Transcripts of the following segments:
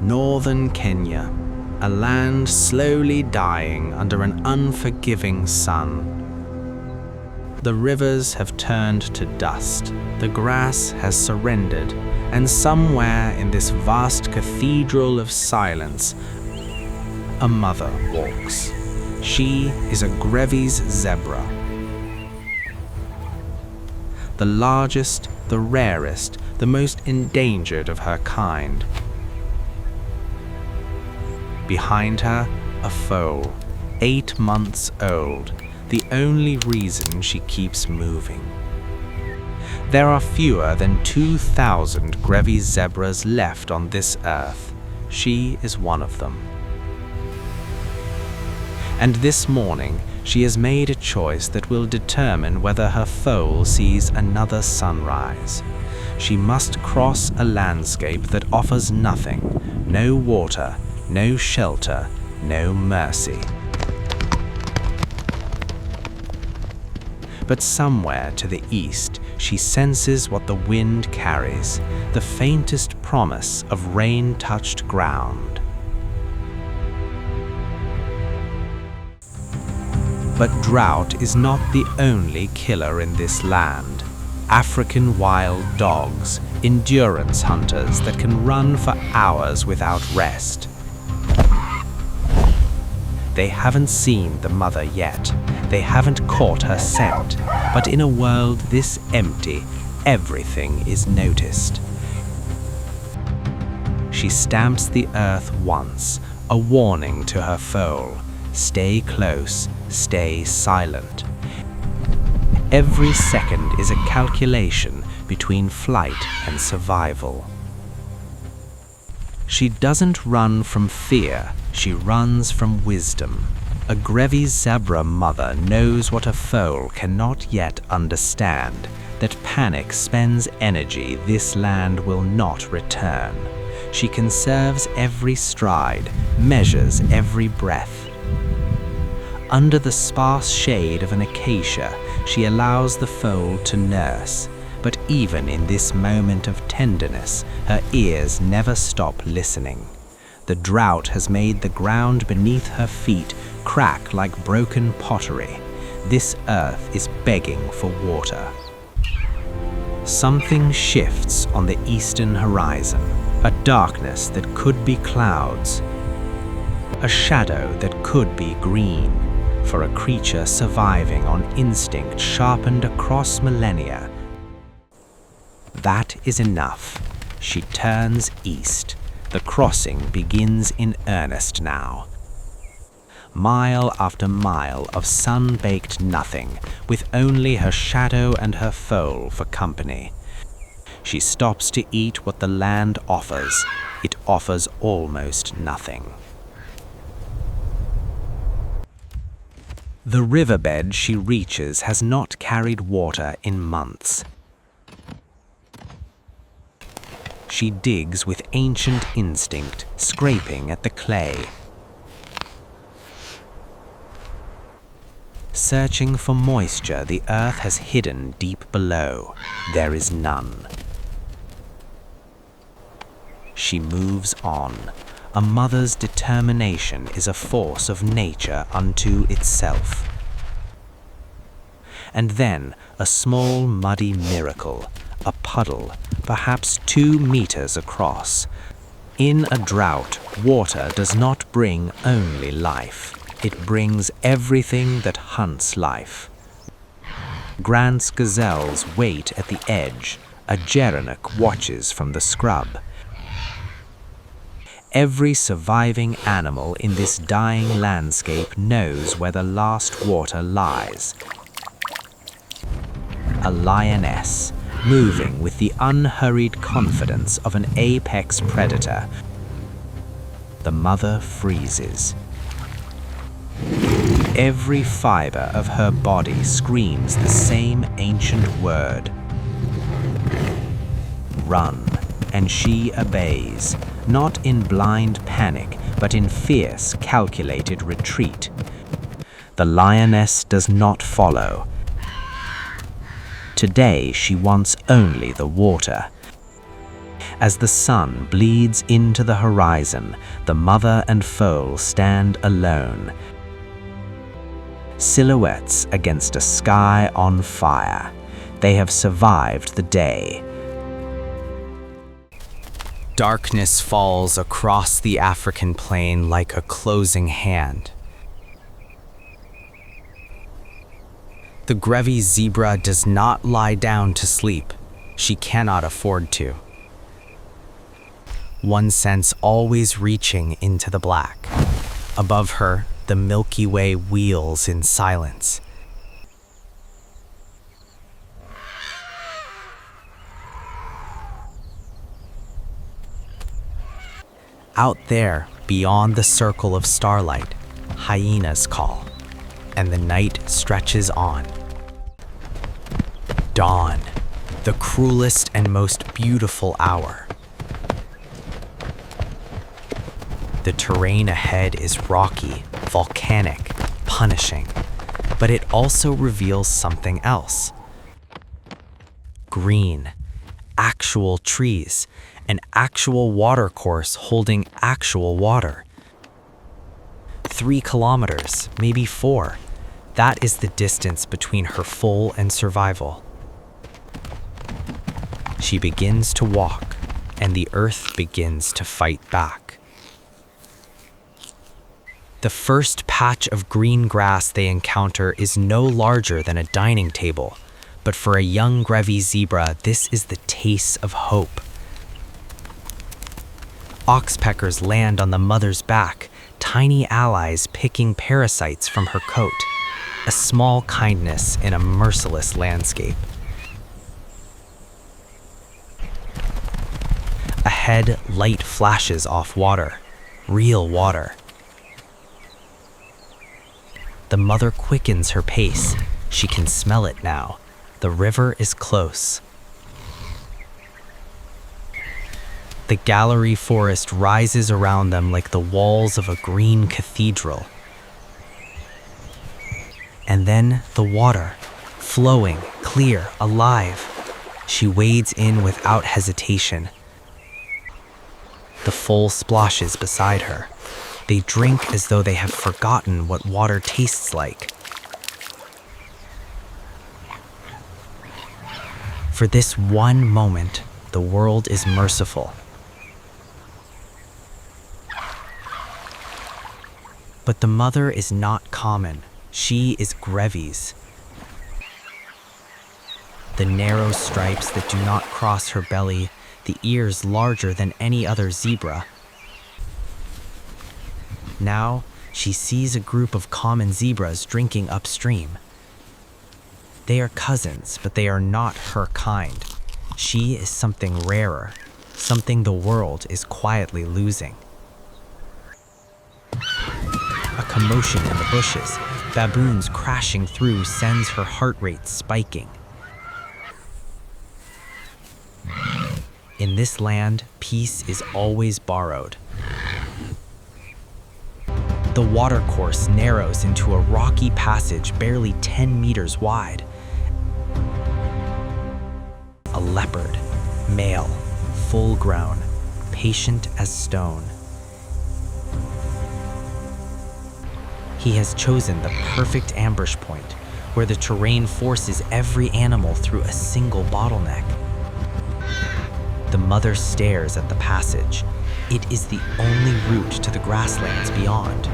Northern Kenya, a land slowly dying under an unforgiving sun. The rivers have turned to dust, the grass has surrendered, and somewhere in this vast cathedral of silence, a mother walks. She is a Grévy's zebra. The largest, the rarest, the most endangered of her kind. Behind her, a foal, 8 months old, the only reason she keeps moving. There are fewer than 2,000 Grévy zebras left on this earth. She is one of them. And this morning, she has made a choice that will determine whether her foal sees another sunrise. She must cross a landscape that offers nothing, no water, no shelter, no mercy. But somewhere to the east, she senses what the wind carries, the faintest promise of rain-touched ground. But drought is not the only killer in this land. African wild dogs, endurance hunters that can run for hours without rest. They haven't seen the mother yet. They haven't caught her scent. But in a world this empty, everything is noticed. She stamps the earth once, a warning to her foal. Stay close, stay silent. Every second is a calculation between flight and survival. She doesn't run from fear, she runs from wisdom. A Grévy zebra mother knows what a foal cannot yet understand, that panic spends energy this land will not return. She conserves every stride, measures every breath. Under the sparse shade of an acacia, she allows the foal to nurse. But even in this moment of tenderness, her ears never stop listening. The drought has made the ground beneath her feet crack like broken pottery. This earth is begging for water. Something shifts on the eastern horizon, a darkness that could be clouds, a shadow that could be green, for a creature surviving on instinct sharpened across millennia. That is enough. She turns east. The crossing begins in earnest now. Mile after mile of sun-baked nothing, with only her shadow and her foal for company. She stops to eat what the land offers. It offers almost nothing. The riverbed she reaches has not carried water in months. She digs with ancient instinct, scraping at the clay. Searching for moisture the earth has hidden deep below. There is none. She moves on. A mother's determination is a force of nature unto itself. And then a small muddy miracle, a puddle, perhaps 2 meters across. In a drought, water does not bring only life. It brings everything that hunts life. Grant's gazelles wait at the edge. A gerenuk watches from the scrub. Every surviving animal in this dying landscape knows where the last water lies. A lioness, moving with the unhurried confidence of an apex predator. The mother freezes. Every fiber of her body screams the same ancient word. Run, and she obeys, not in blind panic, but in fierce, calculated retreat. The lioness does not follow. Today she wants only the water. As the sun bleeds into the horizon, the mother and foal stand alone, silhouettes against a sky on fire. They have survived the day. Darkness falls across the African plain like a closing hand. The Grévy zebra does not lie down to sleep. She cannot afford to. One sense always reaching into the black. Above her, the Milky Way wheels in silence. Out there, beyond the circle of starlight, hyenas call, and the night stretches on. Dawn, the cruelest and most beautiful hour. The terrain ahead is rocky, volcanic, punishing, but it also reveals something else. Green, actual trees, an actual watercourse holding actual water. 3 kilometers, maybe 4. That is the distance between her foal and survival. She begins to walk, and the earth begins to fight back. The first patch of green grass they encounter is no larger than a dining table, but for a young Grévy zebra, this is the taste of hope. Oxpeckers land on the mother's back, tiny allies picking parasites from her coat, a small kindness in a merciless landscape. Ahead, light flashes off water, real water. The mother quickens her pace. She can smell it now. The river is close. The gallery forest rises around them like the walls of a green cathedral. And then the water, flowing, clear, alive. She wades in without hesitation. The foal splashes beside her. They drink as though they have forgotten what water tastes like. For this one moment, the world is merciful. But the mother is not common. She is Grévy's. The narrow stripes that do not cross her belly, the ears larger than any other zebra. Now, she sees a group of common zebras drinking upstream. They are cousins, but they are not her kind. She is something rarer, something the world is quietly losing. A commotion in the bushes, baboons crashing through sends her heart rate spiking. In this land, peace is always borrowed. The watercourse narrows into a rocky passage barely 10 meters wide. A leopard, male, full-grown, patient as stone. He has chosen the perfect ambush point, where the terrain forces every animal through a single bottleneck. The mother stares at the passage. It is the only route to the grasslands beyond.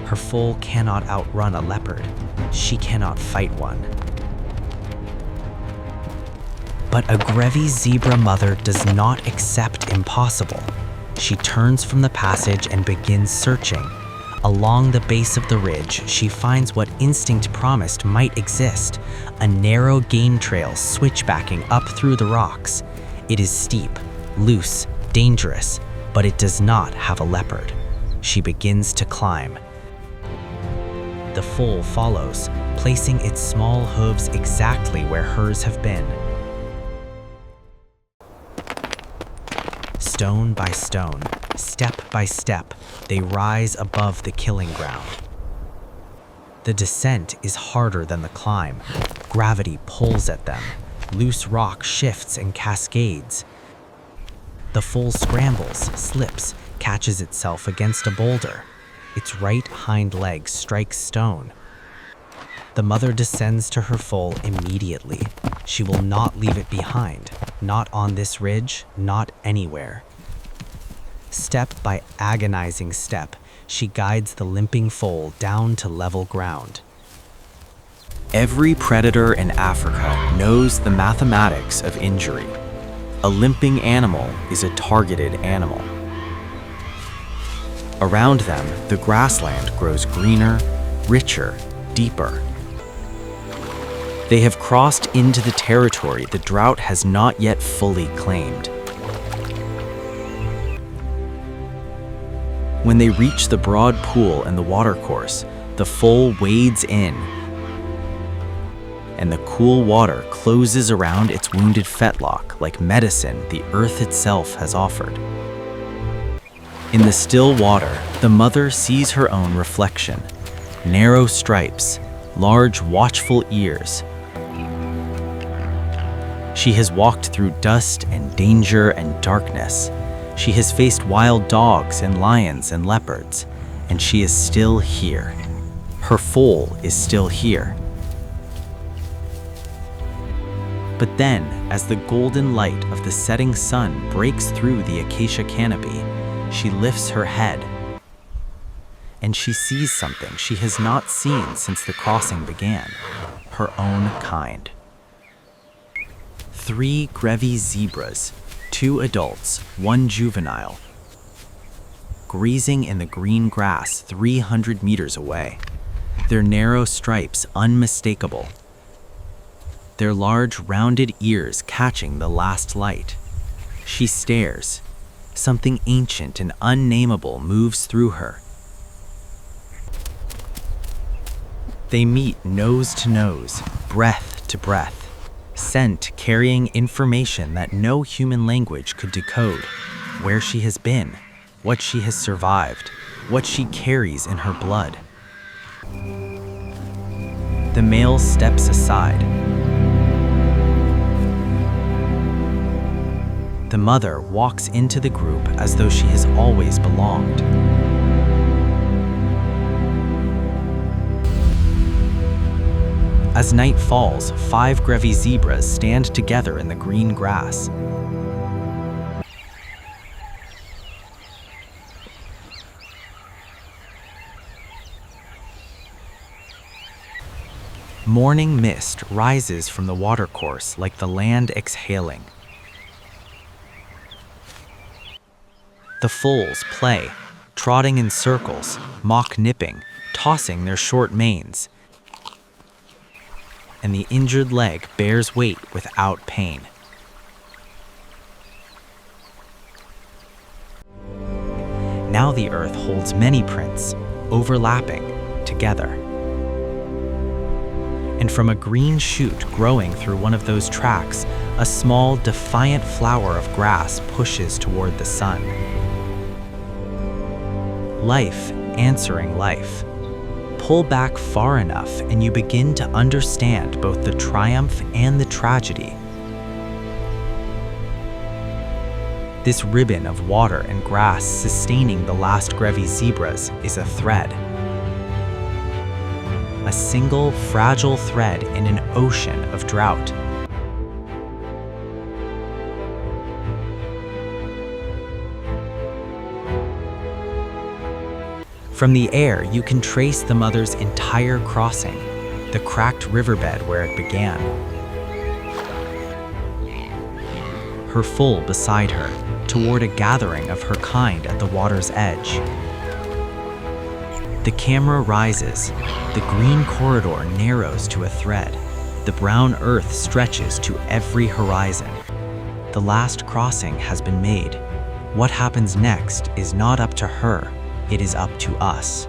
Her foal cannot outrun a leopard. She cannot fight one. But a Grévy zebra mother does not accept impossible. She turns from the passage and begins searching. Along the base of the ridge, she finds what instinct promised might exist, a narrow game trail switchbacking up through the rocks. It is steep, loose, dangerous, but it does not have a leopard. She begins to climb. The foal follows, placing its small hooves exactly where hers have been. Stone by stone, step by step, they rise above the killing ground. The descent is harder than the climb. Gravity pulls at them. Loose rock shifts and cascades. The foal scrambles, slips, catches itself against a boulder. Its right hind leg strikes stone. The mother descends to her foal immediately. She will not leave it behind, not on this ridge, not anywhere. Step by agonizing step, she guides the limping foal down to level ground. Every predator in Africa knows the mathematics of injury. A limping animal is a targeted animal. Around them, the grassland grows greener, richer, deeper. They have crossed into the territory the drought has not yet fully claimed. When they reach the broad pool and the watercourse, the foal wades in, and the cool water closes around its wounded fetlock like medicine the earth itself has offered. In the still water, the mother sees her own reflection. Narrow stripes, large watchful ears. She has walked through dust and danger and darkness. She has faced wild dogs and lions and leopards, and she is still here. Her foal is still here. But then, as the golden light of the setting sun breaks through the acacia canopy, she lifts her head, and she sees something she has not seen since the crossing began, her own kind. 3 Grévy zebras, 2 adults, 1 juvenile, grazing in the green grass 300 meters away, their narrow stripes unmistakable, their large rounded ears catching the last light. She stares. Something ancient and unnameable moves through her. They meet nose to nose, breath to breath, scent carrying information that no human language could decode, where she has been, what she has survived, what she carries in her blood. The male steps aside. The mother walks into the group as though she has always belonged. As night falls, 5 Grévy zebras stand together in the green grass. Morning mist rises from the watercourse like the land exhaling. The foals play, trotting in circles, mock nipping, tossing their short manes. And the injured leg bears weight without pain. Now the earth holds many prints, overlapping, together. And from a green shoot growing through one of those tracks, a small, defiant flower of grass pushes toward the sun. Life answering life. Pull back far enough and you begin to understand both the triumph and the tragedy. This ribbon of water and grass sustaining the last Grévy zebras is a thread. A single fragile thread in an ocean of drought. From the air, you can trace the mother's entire crossing, the cracked riverbed where it began. Her foal beside her, toward a gathering of her kind at the water's edge. The camera rises, the green corridor narrows to a thread, the brown earth stretches to every horizon. The last crossing has been made. What happens next is not up to her. It is up to us.